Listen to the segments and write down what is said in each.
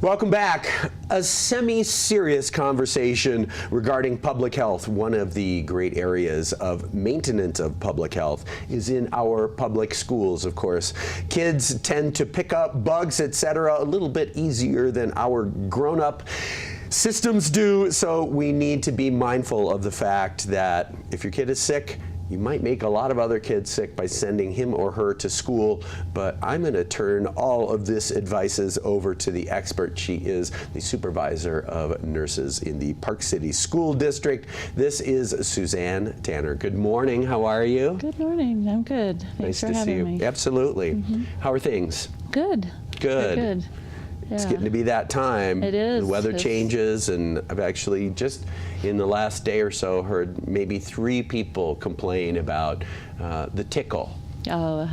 Welcome back. A semi-serious conversation regarding public health. One of the great areas of maintenance of public health is in our public schools, of course. Kids tend to pick up bugs, etc., a little bit easier than our grown-up systems do, so we need to be mindful of the fact that if your kid is sick, you might make a lot of other kids sick by sending him or her to school, but I'm going to turn all of this advices over to the expert. She is the supervisor of nurses in the Park City School District. This is Suzanne Tanner. Good morning. How are you? Good morning. I'm good. Thanks for having me. Absolutely. How are things? Good. Good. Good. It's getting to be that time. It is. The weather changes, and I've actually just in the last day or so heard maybe 3 people complain about the tickle. Oh,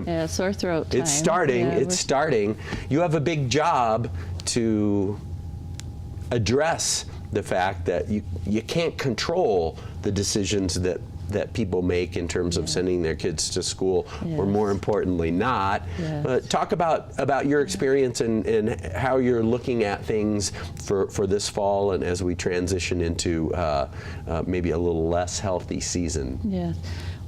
yeah, sore throat time. It's starting. Yeah, it's starting. You have a big job to address the fact that you can't control the decisions that people make in terms of sending their kids to school, or more importantly, not. Talk about your experience and how you're looking at things for this fall and as we transition into maybe a little less healthy season. Yeah.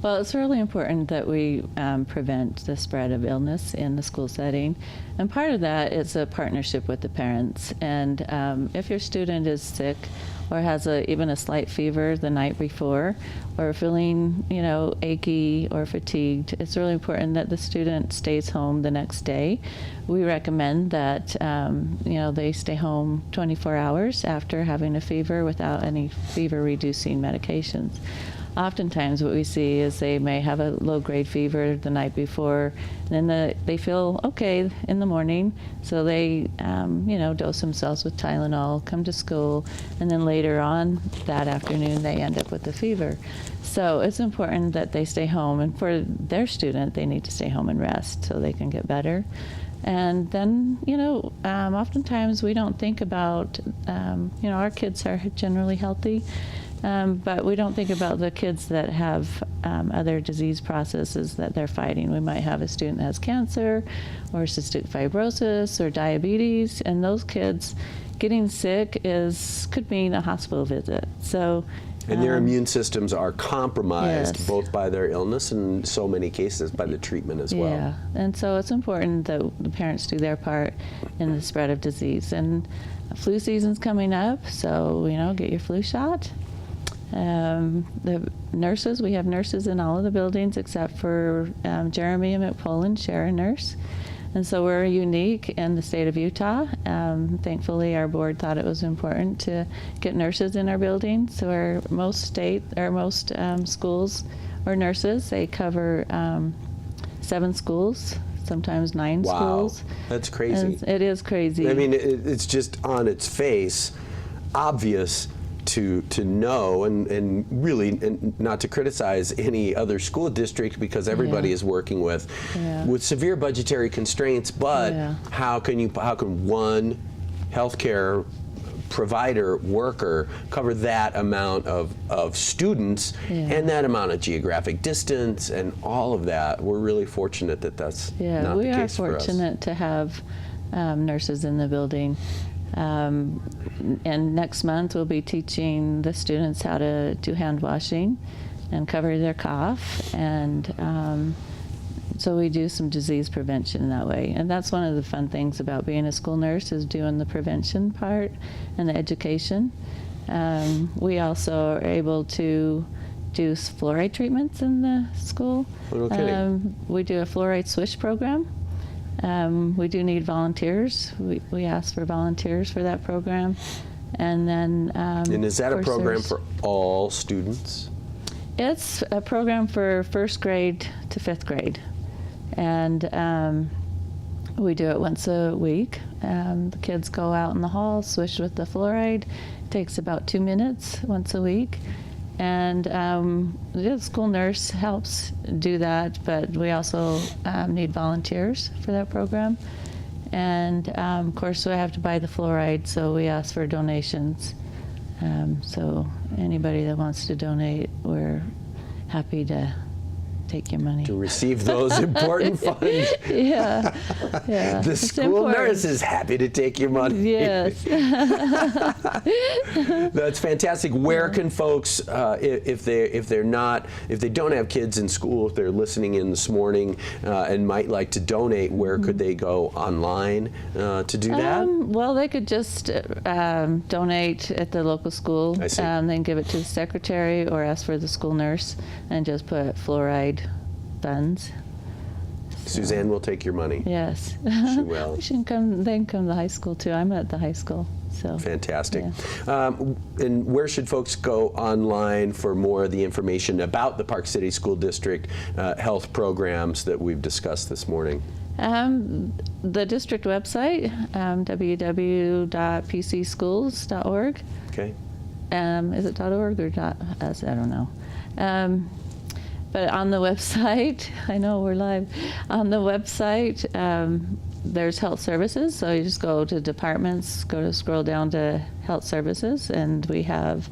Well, it's really important that we prevent the spread of illness in the school setting. And part of that is a partnership with the parents. And if your student is sick or has even a slight fever the night before, or feeling, achy or fatigued, it's really important that the student stays home the next day. We recommend that, they stay home 24 hours after having a fever without any fever-reducing medications. Oftentimes what we see is they may have a low-grade fever the night before, and then they feel okay in the morning, so they dose themselves with Tylenol, come to school, and then later on that afternoon they end up with the fever. So it's important that they stay home, and for their student they need to stay home and rest so they can get better. And then, oftentimes we don't think about, our kids are generally healthy, but we don't think about the kids that have other disease processes that they're fighting. We might have a student that has cancer or cystic fibrosis or diabetes, and those kids getting sick could mean a hospital visit. So. And their immune systems are compromised both by their illness and in so many cases by the treatment as well. Yeah, and so it's important that the parents do their part in the spread of disease. And flu season's coming up, so get your flu shot. The nurses, we have nurses in all of the buildings except for Jeremy and McPolin share a nurse. And so we're unique in the state of Utah. Thankfully, our board thought it was important to get nurses in our buildings. So most schools or nurses, they cover 7 schools, sometimes 9 schools. Wow, that's crazy. And it is crazy. I mean, it's just on its face obvious to know, and really, and not to criticize any other school district because everybody is working with severe budgetary constraints, but how can one healthcare provider worker cover that amount of students and that amount of geographic distance and all of that? We're really fortunate that that's not the case for us. We are fortunate to have nurses in the building. And next month we'll be teaching the students how to do hand washing and cover their cough, and so we do some disease prevention that way. And that's one of the fun things about being a school nurse, is doing the prevention part and the education. We also are able to do fluoride treatments in the school. We do a fluoride swish program. We do need volunteers. We ask for volunteers for that program. And then and is that a program for all students? It's a program for 1st grade to 5th grade. And we do it once a week. The kids go out in the hall, swish with the fluoride. It takes about 2 minutes once a week. And the school nurse helps do that, but we also need volunteers for that program. And of course, we have to buy the fluoride, so we ask for donations. So anybody that wants to donate, we're happy to take your money. To receive those important funds. Yeah, yeah. The It's school important. nurse is happy to take your money. Yes. That's fantastic. Where can folks, if they don't have kids in school, if they're listening in this morning and might like to donate, where could they go online to do that? Well, they could just donate at the local school. I see. Then give it to the secretary or ask for the school nurse and just put fluoride funds. Suzanne will take your money. Yes. She will. They can come to the high school too. I'm at the high school. So. Fantastic. Yeah. And where should folks go online for more of the information about the Park City School District health programs that we've discussed this morning? The district website, www.pcschools.org. Okay. Is it .org or .us? I don't know. But on the website, I know we're live. On the website, there's health services. So you just go to departments, scroll down to health services, and we have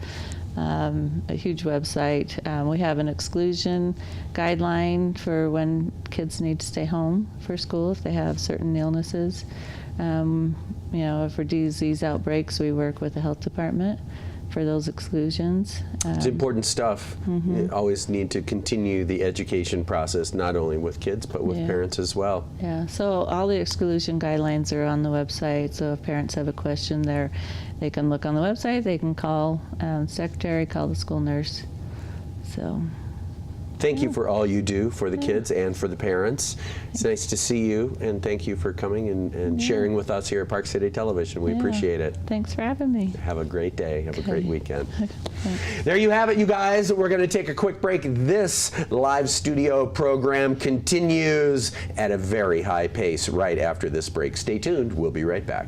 a huge website. We have an exclusion guideline for when kids need to stay home for school if they have certain illnesses. For disease outbreaks, we work with the health department for those exclusions. It's important stuff. You always need to continue the education process, not only with kids, but with parents as well. Yeah, so all the exclusion guidelines are on the website, so if parents have a question there, they can look on the website, they can call secretary, call the school nurse. So. Thank you for all you do for the kids and for the parents. It's nice to see you, and thank you for coming and sharing with us here at Park City Television. We appreciate it. Thanks for having me. Have a great day. Have a great weekend. Thanks. There you have it, you guys. We're going to take a quick break. This live studio program continues at a very high pace right after this break. Stay tuned. We'll be right back.